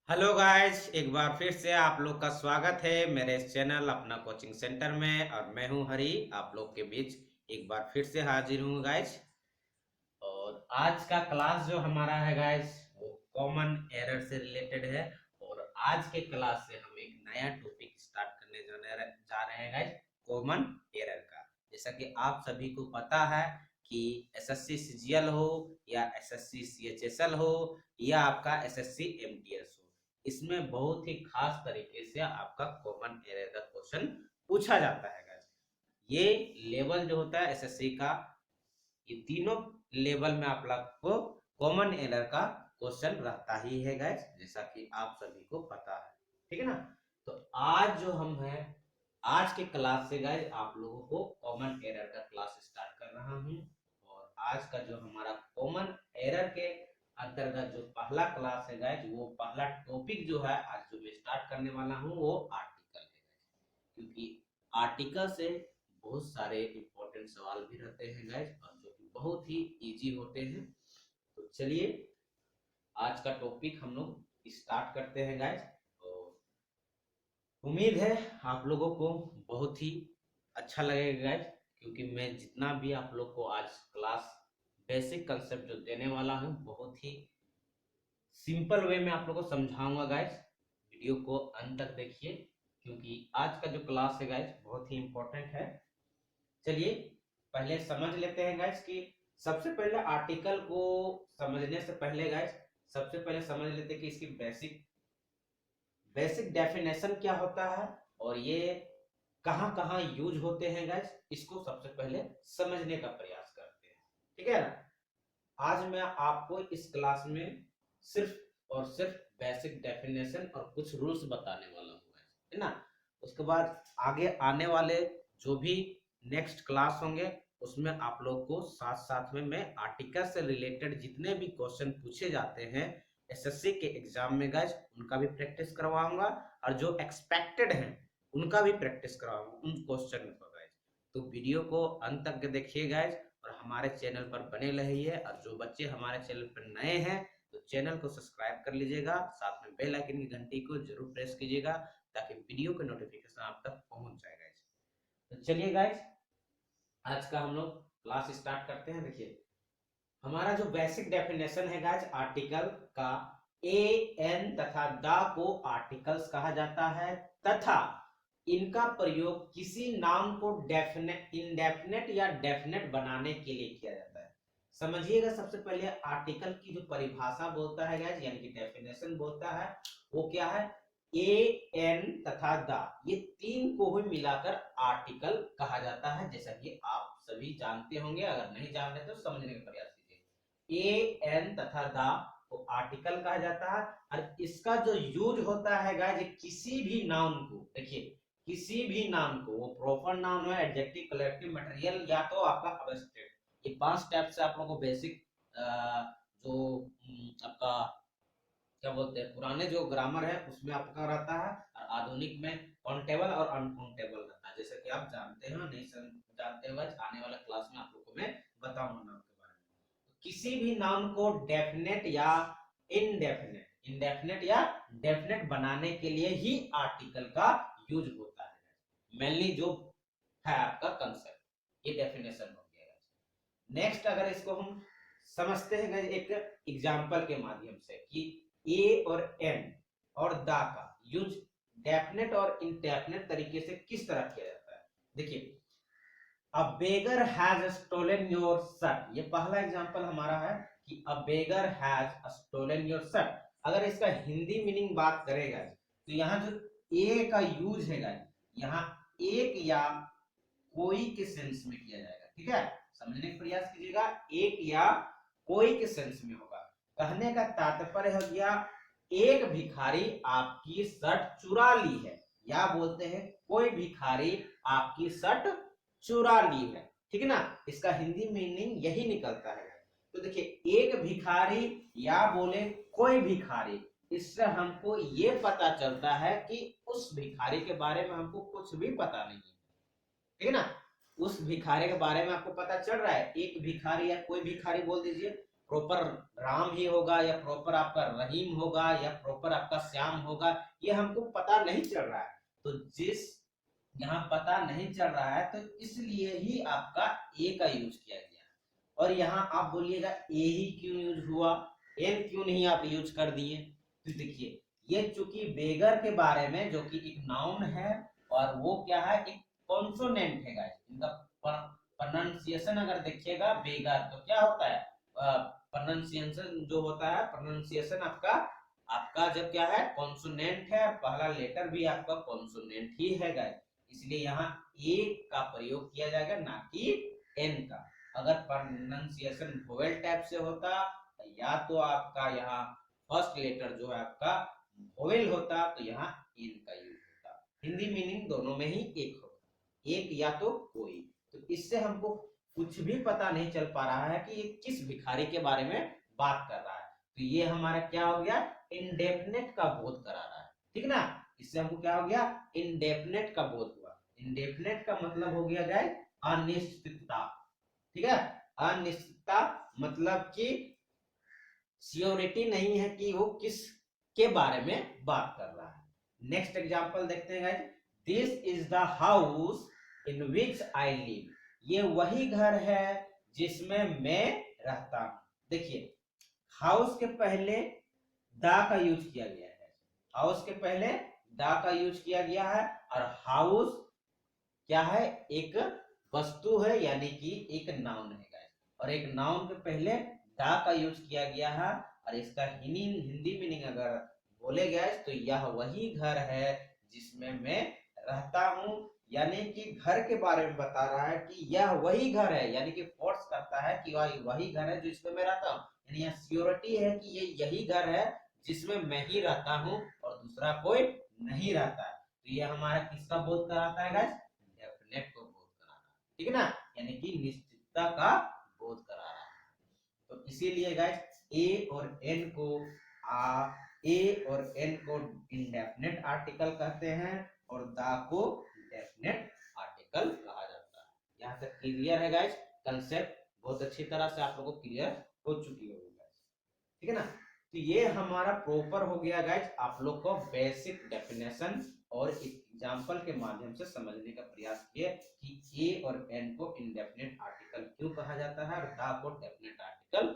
Hello guys, एक बार फिर से आप लोग का स्वागत है मेरे इस चैनल अपना कोचिंग सेंटर में। और मैं हूं हरी, आप लोग के बीच एक बार फिर से हाजिर हूं गाइस। और आज का क्लास जो हमारा है गाइस वो कॉमन एरर से रिलेटेड है। और आज के क्लास से हम एक नया टॉपिक स्टार्ट करने जा रहे हैं गाइस, कॉमन एरर का। जैसा कि आप सभी को पता है कि एसएससी सीजीएल हो या एसएससी सीएचएसएल हो या आपका एसएससी एमटीएस हो, इसमें बहुत ही खास तरीके से आपका कॉमन एरर का क्वेश्चन पूछा जाता है गाइस। ये लेवल जो होता है एसएससी का, ये तीनों लेवल में आप लोग को कॉमन एरर का क्वेश्चन रहता ही है गाइस, जैसा कि आप सभी को पता है। ठीक है ना। तो आज जो हम हैं, आज के क्लास से गाइस आप लोगों को कॉमन एरर का क्लास स्टार्ट कर रहा हूं। और आज का जो हमारा कॉमन एरर के अंतर्गत जो पहला क्लास है गाइस, वो पहला टॉपिक जो है आज जो मैं स्टार्ट करने वाला हूं वो आर्टिकल है गाइस। क्योंकि आर्टिकल से बहुत सारे इंपॉर्टेंट सवाल भी रहते हैं गाइस, और जो कि बहुत ही इजी होते हैं। तो चलिए आज का टॉपिक हम लोग स्टार्ट करते हैं गाइस। तो उम्मीद है आप लोगों को बहुत ही अच्छा लगेगा गाइस, क्योंकि मैं जितना भी आप लोग को आज क्लास बेसिक कंसेप्ट जो देने वाला हूं, बहुत ही सिंपल वे में आप लोगों को समझाऊंगा गाइस। वीडियो को अंत तक देखिए, क्योंकि आज का जो क्लास है गाइस बहुत ही इंपॉर्टेंट है। चलिए पहले समझ लेते हैं गाइस कि सबसे पहले आर्टिकल को समझने से पहले गाइस सबसे पहले समझ लेते हैं कि इसकी बेसिक बेसिक डेफिनेशन क्या होता है और ये कहां कहां यूज होते हैं गाइस, इसको सबसे पहले समझने का प्रयास करते हैं। ठीक है ना। आज मैं आपको इस क्लास में सिर्फ और सिर्फ बेसिक डेफिनेशन और कुछ रूल्स बताने वाला हूँ guys, है ना। उसके बाद आगे आने वाले जो भी नेक्स्ट क्लास होंगे उसमें आप लोग को साथ साथ में मैं आर्टिकल से रिलेटेड जितने भी क्वेश्चन पूछे जाते हैं एसएससी के एग्जाम में गाइस, उनका भी प्रैक्टिस करवाऊंगा। और जो एक्सपेक्टेड हैं उनका भी प्रैक्टिस करवाऊंगा उन क्वेश्चन को गाइस। तो वीडियो को अंत तक देखिए गाइस, और हमारे चैनल पर बने रहिए। और जो बच्चे हमारे चैनल पर नए हैं तो चैनल को सब्सक्राइब कर लीजिएगा, साथ में बेल आइकन की घंटी को जरूर प्रेस कीजिएगा ताकि वीडियो का नोटिफिकेशन आप तक पहुंच जाए गाइस। तो चलिए गाइस आज का हम लोग क्लास स्टार्ट करते हैं। देखिए हमारा जो बेसिक डेफिनेशन है गाइस आर्टिकल का, ए एन तथा द को आर्टिकल्स कहा जाता है, तथा इनका प्रयोग किसी नाम को डेफिनेट इंडेफिनेट या डेफिनेट बनाने के लिए किया जाता है। समझिएगा, सबसे पहले आर्टिकल की जो परिभाषा बोलता है गाइस यानी कि डेफिनेशन बोलता है, वो क्या है, ए एन तथा द, ये तीन को ही मिलाकर आर्टिकल कहा जाता है। जैसा कि आप सभी जानते होंगे, अगर नहीं जान रहे तो समझने का प्रयास कीजिए। ए एन तथा द को आर्टिकल कहा जाता है। और इसका जो यूज होता है गाइस किसी भी नाउन को, देखिए किसी भी नाम को, वो प्रॉपर नाउन हो, एडजेक्टिव, कलेक्टिव, मटेरियल या तो आपका अब्स्ट्रैक्ट, ये 5 स्टेप से आप लोगों को बेसिक जो आपका क्या बोलते हैं पुराने जो ग्रामर है उसमें आपका रहता है, और आधुनिक में काउंटेबल और अनकाउंटेबल रहता है। जैसे कि आप जानते हैं, नहीं जानते हो, आने वाला क्लास में आप लोगों को मैं बताऊंगा नाम के बारे में। तो किसी भी नाउन को डेफिनेट या इनडेफिनेट इंडेफिनेट या डेफिनेट बनाने के लिए ही आर्टिकल का यूज होता है। मेनली जो है आपका कंसेप्ट, ये डेफिनेशन हो गया। नेक्स्ट अगर इसको हम समझते हैं एक एग्जांपल के माध्यम से कि ए और एन और दा का यूज डेफिनेट और इनडेफिनेट तरीके से किस तरह किया जाता है। देखिए अ बेगर हैज स्टोलन योर शर्ट, ये पहला एग्जांपल हमारा है कि अ बेगर हैज स्टोलन योर शर्ट। अगर इसका हिंदी मीनिंग बात करेगा तो यहाँ जो ए का यूज है यहाँ एक या कोई के सेंस में किया जाएगा। ठीक है, समझने का प्रयास कीजिएगा, एक या कोई के सेंस में होगा। कहने का तात्पर्य हो गया एक भिखारी आपकी शर्ट चुरा ली है, या बोलते हैं कोई भिखारी आपकी शर्ट चुरा ली है। ठीक है ना, इसका हिंदी मीनिंग यही निकलता है। तो देखिए एक भिखारी या बोले कोई भिखारी, इससे हमको ये पता चलता है कि उस भिखारी के बारे में हमको कुछ भी पता नहीं है। ठीक है ना, उस भिखारी के बारे में आपको पता चल रहा है, एक भिखारी या कोई भिखारी बोल दीजिए। प्रॉपर राम ही होगा या प्रॉपर आपका रहीम होगा या प्रॉपर आपका श्याम होगा, ये हमको पता नहीं चल रहा है। तो जिस यहाँ पता नहीं चल रहा है तो इसलिए ही आपका ए का यूज किया गया है। और यहाँ आप बोलिएगा ए ही क्यों यूज हुआ, एन क्यों नहीं आप यूज कर दिए। तो देखिए ये चूंकि बेगर के बारे में, जो कि एक नाउन है और वो क्या है, एक कॉन्सोनेंट है गाइस। इनका प्रोनाउंसिएशन अगर देखिएगा बेगर तो क्या होता है, प्रोनाउंसिएशन जो होता है, प्रोनाउंसिएशन आपका आपका जब क्या है कॉन्सोनेंट है, पहला लेटर भी आपका कॉन्सोनेंट ही है गाइस, इसलिए यहाँ ए का प्रयोग किया जाएगा ना कि एन का। अगर प्रोनाउंसिएशन वोवेल टाइप से होता या तो आपका यहाँ फर्स्ट लेटर जो है आपका वोवेल होता तो यहाँ एन का यूज होता। हिंदी मीनिंग दोनों में ही एक होगा, एक या तो कोई। तो इससे हमको कुछ भी पता नहीं चल पा रहा है कि ये किस भिखारी के बारे में बात कर रहा है। तो ये हमारा क्या हो गया, इंडेफिनेट का बोध करा रहा है, ठीक ना। इससे हमको क्या हो गया, इंडेफिनेट का बोध हुआ। इंडेफिनेट का मतलब हो गया गाइस अनिश्चितता, ठीक है। अनिश्चितता मतलब कि श्योरिटी नहीं है कि वो किस के बारे में बात कर रहा है। नेक्स्ट एग्जांपल देखते हैं guys, this is the house in which I live, ये वही घर है जिसमें मैं रहता हूं। देखिए हाउस के पहले दा का यूज किया गया है, हाउस के पहले दा का यूज किया गया है। और हाउस क्या है, एक वस्तु है यानी कि एक नाउन है गाइस, और एक नाउन के पहले दा का यूज किया गया है। और इसका हिंदी मीनिंग अगर बोले गए तो यह वही घर है जिसमें मैं रहता हूं, यानी कि घर के बारे में बता रहा है कि यह वही घर है, यानी कि फोर्स करता है कि वही घर है जिसमें मैं रहता हूं। यानी यह श्योरिटी है कि ये यही घर है जिसमें मैं ही रहता हूं और दूसरा कोई नहीं रहता है। तो ये हमारा किसका बोध कराता है गाइस, डेफिनेट को बोध कराना, ठीक है ना, यानी कि निश्चितता का बोध करा रहा है। तो इसीलिए गाइस ए और एन को इंडेफिनेट आर्टिकल कहते हैं और दा को डेफिनेट आर्टिकल कहा जाता है। यहाँ तक क्लियर है गाइस, कंसेप्ट बहुत अच्छी तरह से आप लोगों को क्लियर हो चुकी होगी गाइस, ठीक है ना। तो ये हमारा प्रॉपर हो गया गाइस आप लोग को बेसिक डेफिनेशन और एग्जांपल के माध्यम से समझने का प्रयास किए कि ए और एन को इंडेफिनेट आर्टिकल क्यों कहा जाता है और दा को डेफिनेट आर्टिकल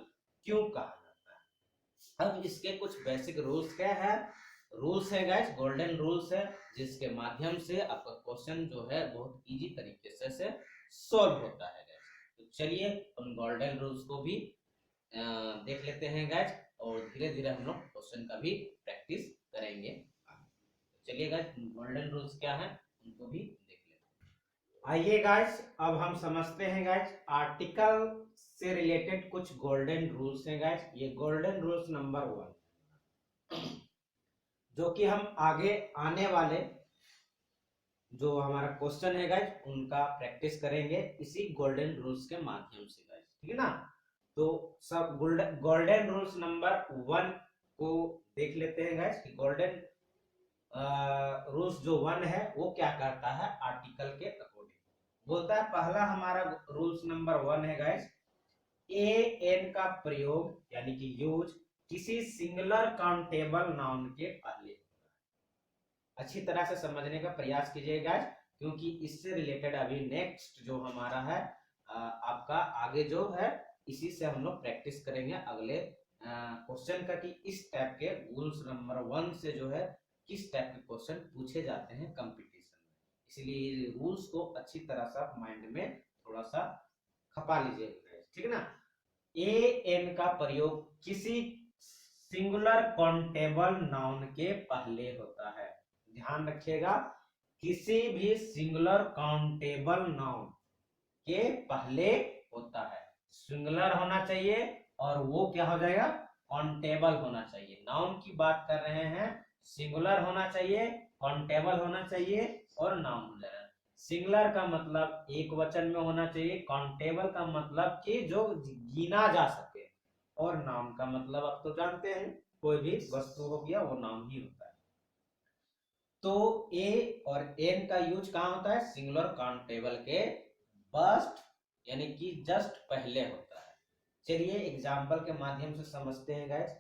क्यों कहा जाता है। अब इसके कुछ बेसिक रूल्स क्या है, रूल्स है गाइस, गोल्डन रूल्स है, जिसके माध्यम से आपका क्वेश्चन जो है बहुत इजी तरीके से सॉल्व होता है गाइस। तो चलिए उन गोल्डन रूल्स को भी देख लेते हैं गाइस, और धीरे धीरे हम लोग क्वेश्चन का भी प्रैक्टिस करेंगे। चलिए गाइस गोल्डन रूल्स क्या है उनको भी देख लेते हैं। आइए गाइस अब हम समझते हैं गाइस आर्टिकल से रिलेटेड कुछ गोल्डन रूल्स हैं गाइस। ये गोल्डन रूल्स नंबर 1 जो कि हम आगे आने वाले जो हमारा क्वेश्चन है गाइस उनका प्रैक्टिस करेंगे इसी गोल्डन रूल्स के माध्यम से गाइस, ठीक है ना। तो सब गोल्डन रूल्स नंबर 1 को देख लेते हैं गाइस कि गोल्डन रूल्स जो 1 है वो क्या करता है आर्टिकल के अकॉर्डिंग बोलता है। पहला हमारा रूल्स नंबर 1 है गाइस, ए एन का प्रयोग यानी कि यूज किसी सिंगुलर काउंटेबल नाउन के पहले। अच्छी तरह से समझने का प्रयास कीजिएगा क्योंकि इससे रिलेटेड अभी नेक्स्ट जो हमारा है आपका आगे जो है इसी से हम लोग प्रैक्टिस करेंगे अगले क्वेश्चन का कि इस टाइप के रूल्स नंबर 1 से जो है किस टाइप के क्वेश्चन पूछे जाते हैं कंपटीशन में। इसलिए रूल्स को अच्छी तरह से माइंड में थोड़ा सा खपा लीजिएगा, ठीक है ना। ए एन का प्रयोग किसी सिंगुलर काउंटेबल नाउन के पहले होता है, ध्यान रखिएगा किसी भी सिंगुलर काउंटेबल नाउन के पहले होता है। सिंगुलर होना चाहिए और वो क्या हो जाएगा काउंटेबल होना चाहिए। नाउन की बात कर रहे हैं, सिंगुलर होना चाहिए, काउंटेबल होना चाहिए और नाउन हो जाएगा। सिंगुलर का मतलब एक वचन में होना चाहिए, काउंटेबल का मतलब कि जो गिना जा सके, और नाउन का मतलब आप तो जानते हैं कोई भी वस्तु हो गया वो नाउन ही होता है। तो ए और एन का यूज कहां होता है, सिंगुलर काउंटेबल के फर्स्ट यानी कि जस्ट पहले होता है। चलिए एग्जाम्पल के माध्यम से समझते हैं guys.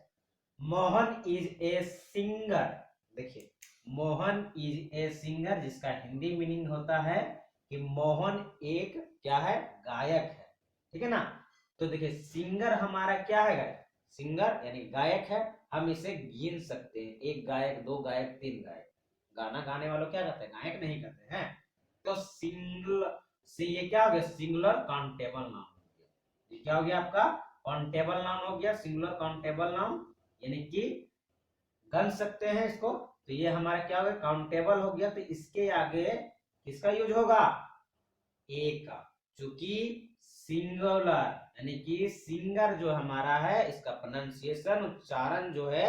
Mohan is a singer. देखिए, मोहन इज ए सिंगर, जिसका हिंदी मीनिंग होता है कि मोहन एक क्या है, गायक है। ठीक है ना। तो देखिए सिंगर हमारा क्या है गाइस, सिंगर यानी गायक है। हम इसे गिन सकते हैं, एक गायक, दो गायक, तीन गायक। गाना गाने वालों क्या कहते हैं, गायक नहीं कहते हैं। तो सिंगल से ये क्या हो गया, सिंगुलर काउंटेबल नाउन हो गया। ये क्या हो गया आपका, काउंटेबल नाउन हो गया, सिंगुलर काउंटेबल नाउन, यानी कि गन सकते हैं इसको। तो ये हमारा क्या हो गया, काउंटेबल हो गया। तो इसके आगे किसका यूज होगा, ए का, चूंकि सिंगुलर यानी कि सिंगर जो हमारा है, इसका प्रोनाउंसिएशन, उच्चारण जो है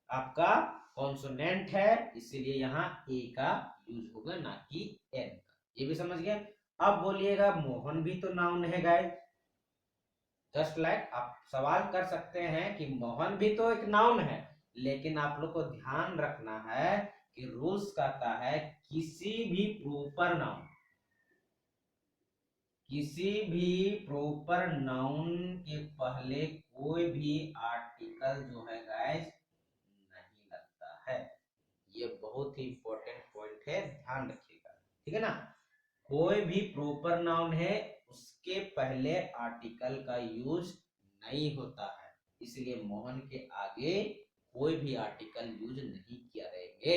आपका कॉन्सोनेंट है, इसीलिए यहाँ ए का यूज होगा, ना कि एन का। ये भी समझ गए। अब बोलिएगा मोहन भी तो नाउन है गाइस। जस्ट लाइक आप सवाल कर सकते हैं कि मोहन भी तो एक नाउन है, लेकिन आप लोग को ध्यान रखना है कि रूल्स कहता है किसी भी प्रॉपर नाउन, किसी भी प्रॉपर नाउन के पहले कोई भी आर्टिकल जो है गाइस नहीं लगता है। ये बहुत ही इंपॉर्टेंट पॉइंट है, ध्यान रखिएगा। ठीक है ना। कोई भी प्रॉपर नाउन है उसके पहले आर्टिकल का यूज नहीं होता है, इसलिए मोहन के आगे कोई भी आर्टिकल यूज नहीं किया रहेंगे,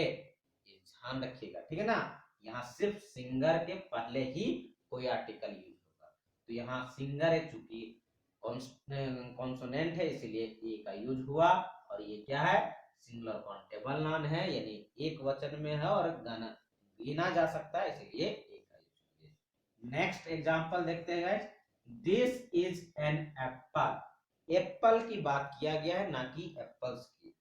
ये ध्यान रखिएगा। ठीक है ना। यहाँ सिर्फ सिंगर के पहले ही कोई आर्टिकल यूज होगा। तो यहाँ सिंगर है, चूंकि कॉन्सोनेंट है, इसीलिए ए का यूज हुआ। और ये क्या है, सिंगुलर काउंटेबल नाउन है, यानी एक वचन में है और गाना गिना जा सकता है, इसलिए ए का यूज। नेक्स्ट एग्जांपल देखते हैं guys. This is an apple. Apple की बात किया गया है, ना कि एप्पल्स की।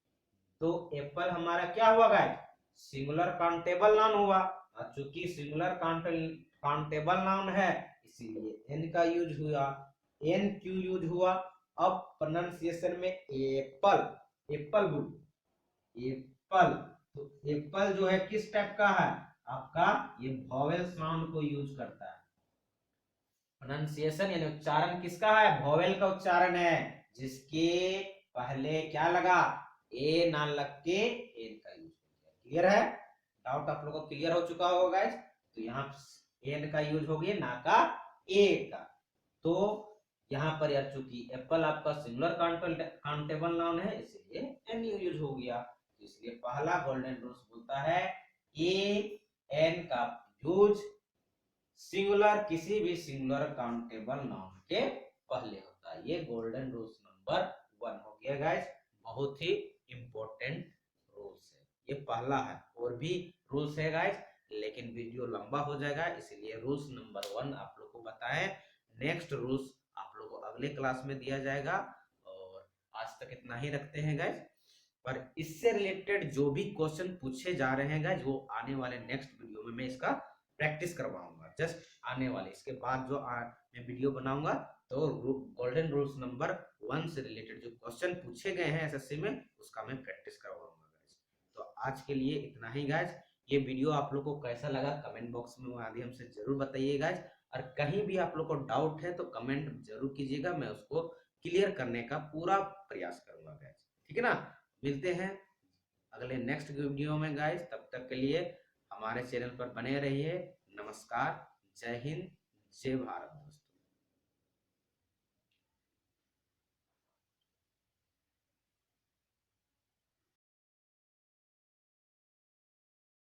तो एप्पल हमारा क्या हुआ गाइस, सिंगुलर काउंटेबल नाउन हुआ। और चूंकि सिंगुलर काउंटेबल नाउन है, इसीलिए एन का यूज हुआ। एन क्यों यूज हुआ, अब प्रोनाउंसिएशन में एप्पल, एप्पल बोलिए, एप्पल। तो एप्पल जो है किस टाइप का है आपका, ये वोवेल साउंड को यूज करता है। प्रोनाउंसिएशन यानी उच्चारण किसका है, वोवेल का उच्चारण है, जिसके पहले क्या लगा, ए ना लग के एन का यूज किया। क्लियर है, डाउट आप लोगों को क्लियर हो चुका होगा गाइस। तो यहाँ एन का यूज हो गया, ना का ए का। तो यहाँ पर यार चूंकि एप्पल आपका सिंगुलर काउंटेबल नाउन है, इसलिए एन यूज हो गया। इसलिए पहला गोल्डन रूल्स बोलता है ए एन का यूज सिंगुलर, किसी भी सिंगुलर काउंटेबल नाउन के पहले होता है। ये गोल्डन रूल्स नंबर 1 हो गया गाइस, बहुत ही इंपॉर्टेंट रूल्स है, ये पहला है। और भी रूल्स है गाइस, लेकिन वीडियो लंबा हो जाएगा, इसलिए रूल्स नंबर 1 आप लोग को बताएं। नेक्स्ट रूल्स आप लोग को अगले क्लास में दिया जाएगा। और आज तक इतना ही रखते हैं गाइस। पर इससे रिलेटेड जो भी क्वेश्चन पूछे जा रहे हैं गाइस, वो आने वाले नेक्स्ट वीडियो में मैं इसका प्रैक्टिस करवाऊंगा। जस्ट आने वाले, इसके बाद जो मैं वीडियो बनाऊंगा, तो गोल्डन रूल्स नंबर 1 से रिलेटेड जो क्वेश्चन पूछे गए हैं एसएससी में, उसका मैं प्रैक्टिस करवाऊंगा गाइस। तो आज के लिए इतना ही गाइस। ये वीडियो आप लोग को कैसा लगा कमेंट बॉक्स में माध्यम से जरूर बताइए गाइस। और कहीं भी आप लोग को डाउट है तो कमेंट जरूर कीजिएगा, मैं उसको क्लियर करने का पूरा प्रयास करूंगा गाइस। ठीक है ना। मिलते हैं अगले नेक्स्ट वीडियो में गाइस, तब तक के लिए हमारे चैनल पर बने रहिए। नमस्कार, जय हिंद, जय भारत।